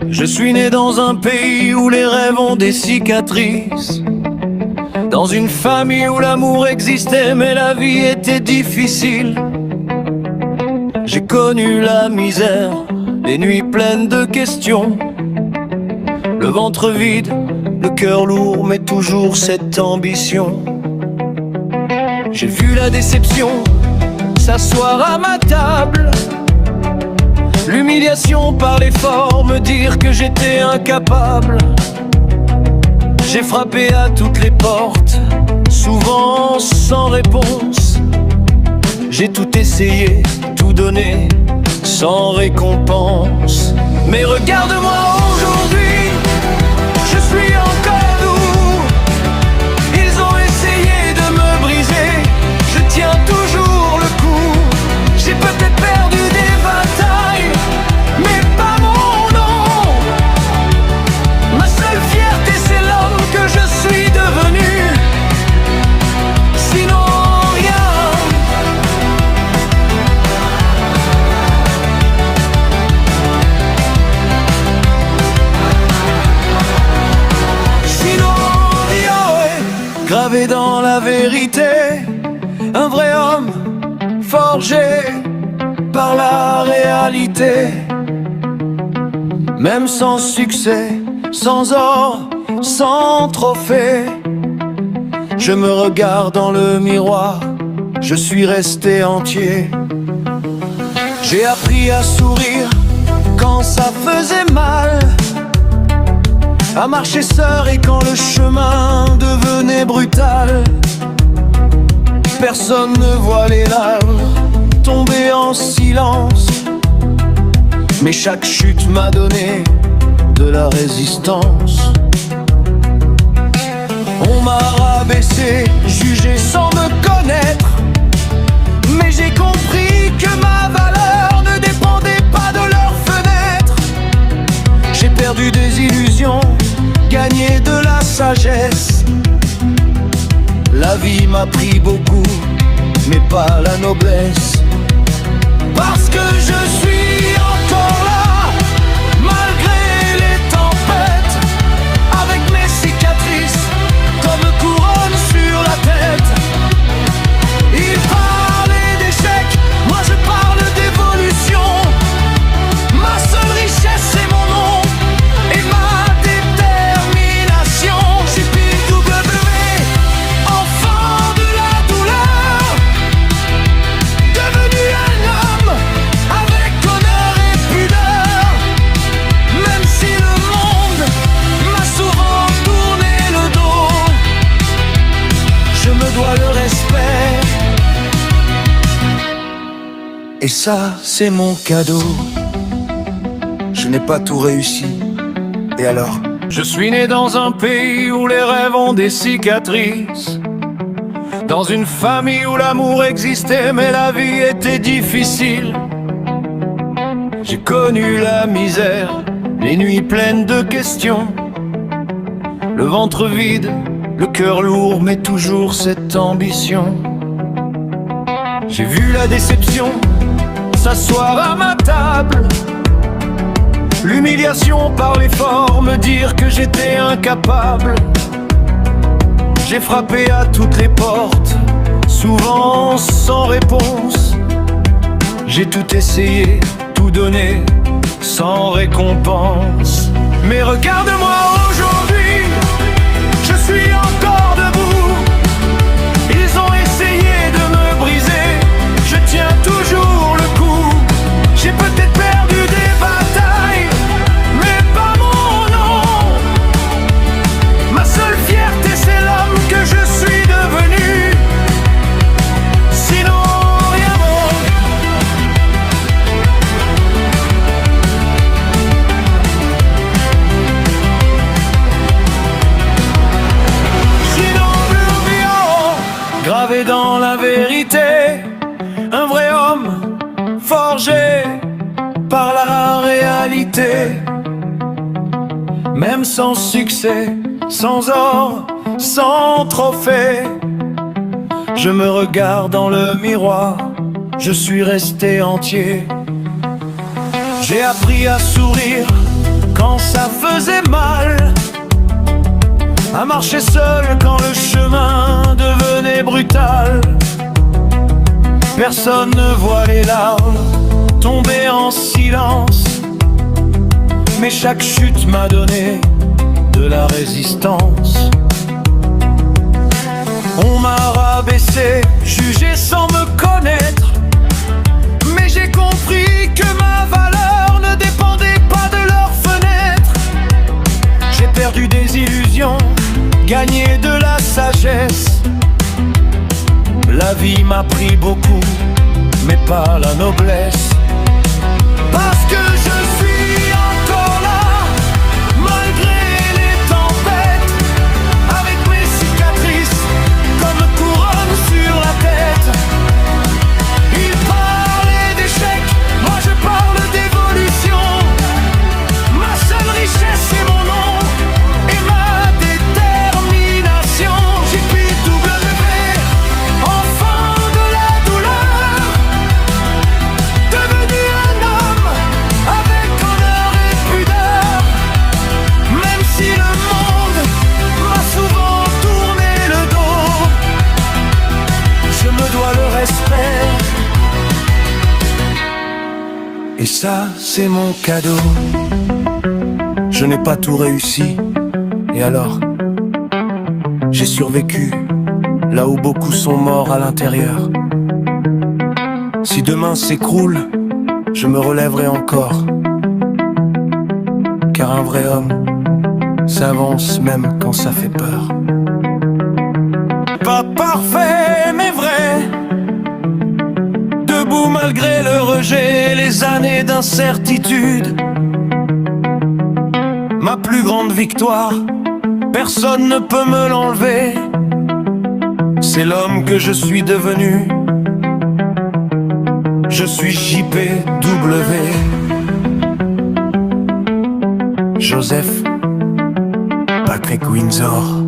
Je suis né dans un pays où les rêves ont des cicatrices, dans une famille où l'amour existait mais la vie était difficile. J'ai connu la misère, les nuits pleines de questions, le ventre vide, le cœur lourd mais toujours cette ambition. J'ai vu la déception s'asseoir à ma table, l'humiliation par l'effort me dire que j'étais incapable. J'ai frappé à toutes les portes, souvent sans réponse. J'ai tout essayé, tout donné, sans récompense. Mais regarde-moi aujourd'hui, je suis encore debout. Ils ont essayé de me briser, je tiens toujours le coup. J'ai peut-être perdu des batailles, mais pas mon nom. Ma seule fierté, c'est l'homme que je suis devenu. Sinon rien. Sinon rien, ouais. Gravé dans la vérité, un vrai homme forgé par la réalité. Même sans succès, sans or, sans trophée, je me regarde dans le miroir, je suis resté entier. J'ai appris à sourire quand ça faisait mal, à marcher seul et quand le chemin devenait brutal. Personne ne voit les larmes tomber en silence, mais chaque chute m'a donné de la résistance. On m'a rabaissé, jugé sans me connaître, mais j'ai compris que ma valeur ne dépendait pas de leurs fenêtres. J'ai perdu des illusions, gagné de la sagesse. La vie m'a pris beaucoup, mais pas la noblesse. Parce que je suis encore là, malgré les tempêtes, avec mes cicatrices comme couronne sur la tête. Ils parlaient d'échec, moi je parle d'évolution. Ma seule richesse c'est mon nom et ma détermination. JPW, enfant de la douleur, devenu un homme avec honneur et pudeur. Même si le monde m'a souvent tourné le dos, je me dois le respect. Et ça, c'est mon cadeau. Je n'ai pas tout réussi. Et alors? Je suis né dans un pays où les rêves ont des cicatrices, dans une famille où l'amour existait mais la vie était difficile. J'ai connu la misère, les nuits pleines de questions, le ventre vide, le cœur lourd mais toujours cette ambition. J'ai vu la déception s'asseoir à ma table, l'humiliation par l'effort me dire que j'étais incapable. J'ai frappé à toutes les portes, souvent sans réponse. J'ai tout essayé, tout donné, sans récompense. Mais regarde-moi aujourd'hui, je suis encore debout. Ils ont essayé de me briser, je tiens toujours le coup. J'ai peut-être perdu des batailles, mais pas mon nom. Ma seule fierté c'est l'homme que je suis devenu. Sinon rien bon. Sinon bleu, gravé dans la vérité, un vrai homme forgé par la réalité. Même Même sans succès, sans or, sans trophée, je me regarde dans le miroir, je suis resté entier. J'ai appris à sourire quand ça faisait mal, à marcher seul quand le chemin devenait brutal. Personne ne voit les larmes tomber en silence, mais chaque chute m'a donné de la résistance. On m'a rabaissé, jugé sans me connaître, mais j'ai compris que ma valeur ne dépendait pas de leurs fenêtres. J'ai perdu des illusions, gagné de la sagesse. La vie m'a pris beaucoup, mais pas la noblesse. Parce que je suis encore là, malgré les tempêtes, avec mes cicatrices comme couronne sur la tête. Ils parlaient d'échec, moi je parle d'évolution. Ma seule richesse c'est mon nom et ma détermination. J'ai pu double lever, enfant de la douleur, devenu un homme avec honneur et pudeur. Même si le monde m'a souvent tourné le dos, je me dois le respect. Et ça, c'est mon cadeau. Je n'ai pas tout réussi, et alors? J'ai survécu là où beaucoup sont morts à l'intérieur. Si demain s'écroule, je me relèverai encore. Car un vrai homme s'avance même quand ça fait peur. Pas parfait mais vrai, debout malgré le rejet, les années d'incertitude. Ma plus grande victoire, personne ne peut me l'enlever. C'est l'homme que je suis devenu. Je suis JPW. Joseph Patrick Windsor.